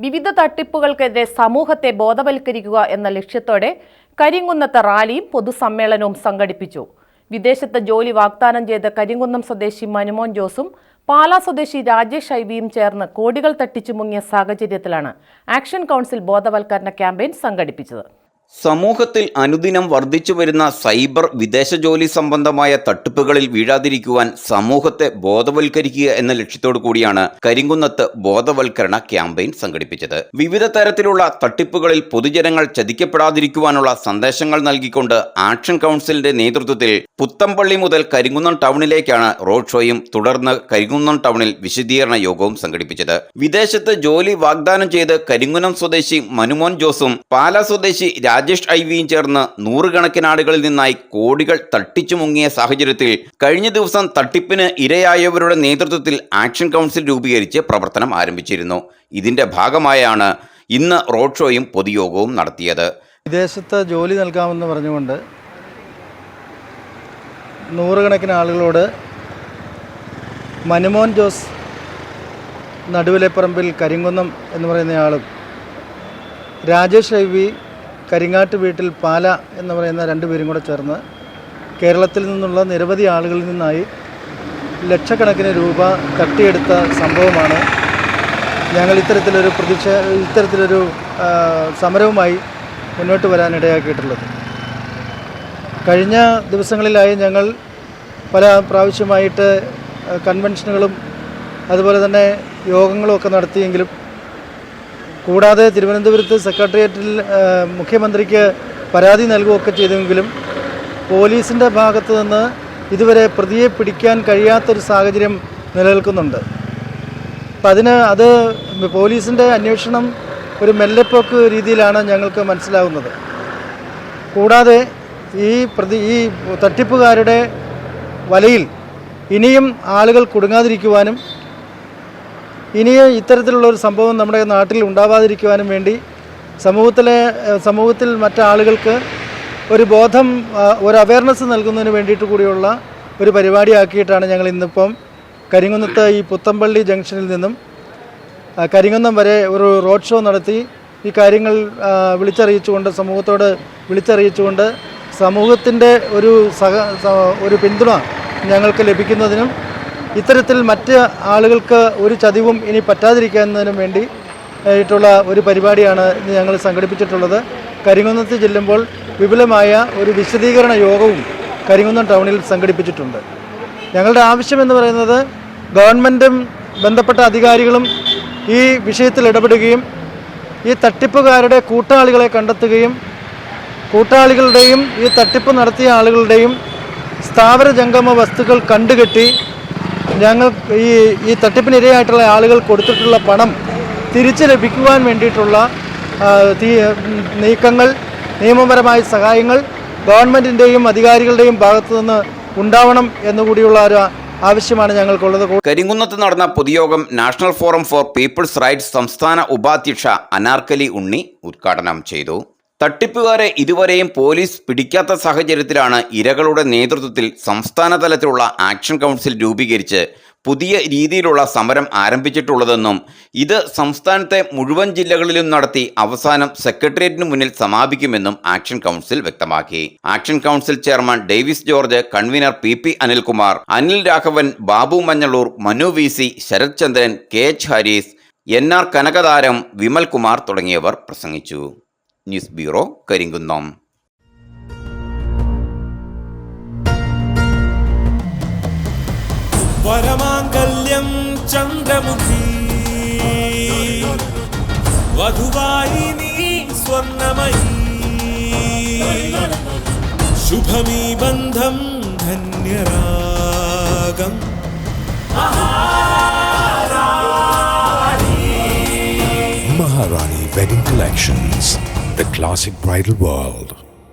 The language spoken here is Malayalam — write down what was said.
വിവിധ തട്ടിപ്പുകൾക്കെതിരെ സമൂഹത്തെ ബോധവൽക്കരിക്കുക എന്ന ലക്ഷ്യത്തോടെ കരിങ്കുന്നത്ത് റാലിയും പൊതുസമ്മേളനവും സംഘടിപ്പിച്ചു. വിദേശത്ത് ജോലി വാഗ്ദാനം ചെയ്ത കരിങ്കുന്നം സ്വദേശി മനുമോൻ ജോസും പാലാ സ്വദേശി രാജേഷ് ഐവിയും ചേർന്ന് കോടികൾ തട്ടിച്ചു മുങ്ങിയ സാഹചര്യത്തിലാണ് ആക്ഷൻ കൗൺസിൽ ബോധവൽക്കരണ ക്യാമ്പയിൻ സംഘടിപ്പിച്ചത്. സമൂഹത്തിൽ അനുദിനം വർദ്ധിച്ചു വരുന്ന സൈബർ വിദേശ ജോലി സംബന്ധമായ തട്ടിപ്പുകളിൽ വീഴാതിരിക്കുവാൻ സമൂഹത്തെ ബോധവൽക്കരിക്കുക എന്ന ലക്ഷ്യത്തോടു കൂടിയാണ് കരിങ്കുന്നത്ത് ബോധവൽക്കരണ ക്യാമ്പയിൻ സംഘടിപ്പിച്ചത്. വിവിധ തരത്തിലുള്ള തട്ടിപ്പുകളിൽ പൊതുജനങ്ങൾ ചതിക്കപ്പെടാതിരിക്കുവാനുള്ള സന്ദേശങ്ങൾ നൽകിക്കൊണ്ട് ആക്ഷൻ കൗൺസിലിന്റെ നേതൃത്വത്തിൽ പുത്തമ്പള്ളി മുതൽ കരിങ്കുന്നം ടൗണിലേക്കാണ് റോഡ് ഷോയും തുടർന്ന് കരിങ്കുന്നം ടൗണിൽ വിശദീകരണ യോഗവും സംഘടിപ്പിച്ചത്. വിദേശത്ത് ജോലി വാഗ്ദാനം ചെയ്ത് കരിങ്കുന്നം സ്വദേശി മനുമോൻ ജോസും പാലാ സ്വദേശി രാജേഷ് ഐവിയും ചേർന്ന് നൂറുകണക്കിന് ആളുകളിൽ നിന്നായി കോടികൾ തട്ടിച്ചു മുങ്ങിയ സാഹചര്യത്തിൽ കഴിഞ്ഞ ദിവസം തട്ടിപ്പിന് ഇരയായവരുടെ നേതൃത്വത്തിൽ ആക്ഷൻ കൗൺസിൽ രൂപീകരിച്ച് പ്രവർത്തനം ആരംഭിച്ചിരുന്നു. ഇതിന്റെ ഭാഗമായാണ് ഇന്ന് റോഡ് ഷോയും പൊതുയോഗവും നടത്തിയത്. വിദേശത്ത് ജോലി നൽകാമെന്ന് പറഞ്ഞുകൊണ്ട് നൂറുകണക്കിന് ആളുകളോട് മനുമോൻ ജോസ് നടുവിലെപ്പറമ്പിൽ കരിങ്കുന്നം എന്ന് പറയുന്നയാളും രാജേഷ് ഐവി കരിങ്ങാട്ട് വീട്ടിൽ പാല എന്ന് പറയുന്ന രണ്ടുപേരും കൂടെ ചേർന്ന് കേരളത്തിൽ നിന്നുള്ള നിരവധി ആളുകളിൽ നിന്നായി ലക്ഷക്കണക്കിന് രൂപ തട്ടിയെടുത്ത സംഭവമാണ് ഞങ്ങൾ ഇത്തരത്തിലൊരു സമരവുമായി മുന്നോട്ട് വരാനിടയാക്കിയിട്ടുള്ളത്. കഴിഞ്ഞ ദിവസങ്ങളിലായി ഞങ്ങൾ പല പ്രാവശ്യമായിട്ട് കൺവെൻഷനുകളും അതുപോലെ തന്നെ യോഗങ്ങളും ഒക്കെ നടത്തിയെങ്കിലും കൂടാതെ തിരുവനന്തപുരത്ത് സെക്രട്ടേറിയറ്റിൽ മുഖ്യമന്ത്രിക്ക് പരാതി നൽകുകയൊക്കെ ചെയ്തെങ്കിലും പോലീസിൻ്റെ ഭാഗത്തു നിന്ന് ഇതുവരെ പ്രതിയെ പിടിക്കാൻ കഴിയാത്തൊരു സാഹചര്യം നിലനിൽക്കുന്നുണ്ട്. അപ്പം അത് പോലീസിൻ്റെ അന്വേഷണം ഒരു മെല്ലെപ്പോക്ക് രീതിയിലാണ് ഞങ്ങൾക്ക് മനസ്സിലാവുന്നത്. കൂടാതെ ഈ തട്ടിപ്പുകാരുടെ വലയിൽ ഇനിയും ആളുകൾ കുടുങ്ങാതിരിക്കുവാനും ഇനിയും ഇത്തരത്തിലുള്ള ഒരു സംഭവം നമ്മുടെ നാട്ടിൽ ഉണ്ടാവാതിരിക്കുവാനും വേണ്ടി സമൂഹത്തിൽ മറ്റാളുകൾക്ക് ഒരു ബോധം, ഒരു അവയർനെസ് നൽകുന്നതിന് വേണ്ടിയിട്ട് കൂടിയുള്ള ഒരു പരിപാടിയാക്കിയിട്ടാണ് ഞങ്ങൾ ഇന്നിപ്പം കരിങ്കുന്നത്ത് ഈ പുത്തമ്പള്ളി ജംഗ്ഷനിൽ നിന്നും കരിങ്കുന്നം വരെ ഒരു റോഡ് ഷോ നടത്തി ഈ കാര്യങ്ങൾ സമൂഹത്തോട് വിളിച്ചറിയിച്ചുകൊണ്ട് സമൂഹത്തിൻ്റെ ഒരു പിന്തുണ ഞങ്ങൾക്ക് ലഭിക്കുന്നതിനും ഇത്തരത്തിൽ മറ്റ് ആളുകൾക്ക് ഒരു ചതിവും ഇനി പറ്റാതിരിക്കുന്നതിനും വേണ്ടി ആയിട്ടുള്ള ഒരു പരിപാടിയാണ് ഇന്ന് ഞങ്ങൾ സംഘടിപ്പിച്ചിട്ടുള്ളത്. കരിങ്കുന്നത്ത് ചെല്ലുമ്പോൾ വിപുലമായ ഒരു വിശദീകരണ യോഗവും കരിങ്കുന്നം ടൗണിൽ സംഘടിപ്പിച്ചിട്ടുണ്ട്. ഞങ്ങളുടെ ആവശ്യമെന്ന് പറയുന്നത് ഗവൺമെൻറ്റും ബന്ധപ്പെട്ട അധികാരികളും ഈ വിഷയത്തിൽ ഇടപെടുകയും ഈ തട്ടിപ്പുകാരുടെ കൂട്ടാളികളെ കണ്ടെത്തുകയും കൂട്ടാളികളുടെയും ഈ തട്ടിപ്പ് നടത്തിയ ആളുകളുടെയും സ്ഥാവര ജംഗമ വസ്തുക്കൾ കണ്ടുകെട്ടി ഞങ്ങൾ ഈ തട്ടിപ്പിനിരയായിട്ടുള്ള ആളുകൾ കൊടുത്തിട്ടുള്ള പണം തിരിച്ചു ലഭിക്കുവാൻ വേണ്ടിയിട്ടുള്ള നീക്കങ്ങൾ, നിയമപരമായ സഹായങ്ങൾ ഗവൺമെൻറ്റിൻ്റെയും അധികാരികളുടെയും ഭാഗത്തു നിന്ന് ഉണ്ടാവണം എന്നുകൂടിയുള്ള ഒരു ആവശ്യമാണ് ഞങ്ങൾക്കുള്ളത്. കരിങ്കുന്നത്ത് നടന്ന പൊതുയോഗം national forum for people's rights സംസ്ഥാന ഉപാധ്യക്ഷ അനാർക്കലി ഉണ്ണി ഉദ്ഘാടനം ചെയ്തു. തട്ടിപ്പുകാരെ ഇതുവരെയും പോലീസ് പിടിക്കാത്ത സാഹചര്യത്തിലാണ് ഇരകളുടെ നേതൃത്വത്തിൽ സംസ്ഥാന തലത്തിലുള്ള ആക്ഷൻ കൗൺസിൽ രൂപീകരിച്ച് പുതിയ രീതിയിലുള്ള സമരം ആരംഭിച്ചിട്ടുള്ളതെന്നും ഇത് സംസ്ഥാനത്തെ മുഴുവൻ ജില്ലകളിലും നടത്തി അവസാനം സെക്രട്ടേറിയറ്റിന് മുന്നിൽ സമാപിക്കുമെന്നും ആക്ഷൻ കൗൺസിൽ വ്യക്തമാക്കി. Action council chairman Davis George, കൺവീനർ P Anilkumar, Anil Raghavan, Babu Manjaloor, Manu VC, Sarath Chandran, KH Haris, NR Kanakatharam, Vimal Kumar തുടങ്ങിയവർ പ്രസംഗിച്ചു. News bureau, Karimkunnam. വരമാംഗല്യം ചന്ദ്രമുഖി വധുവായി നീ സ്വർണമയി ശുഭമീ ബന്ധം ധന്യരാഗം Maharani Wedding Collections, the classic bridal world.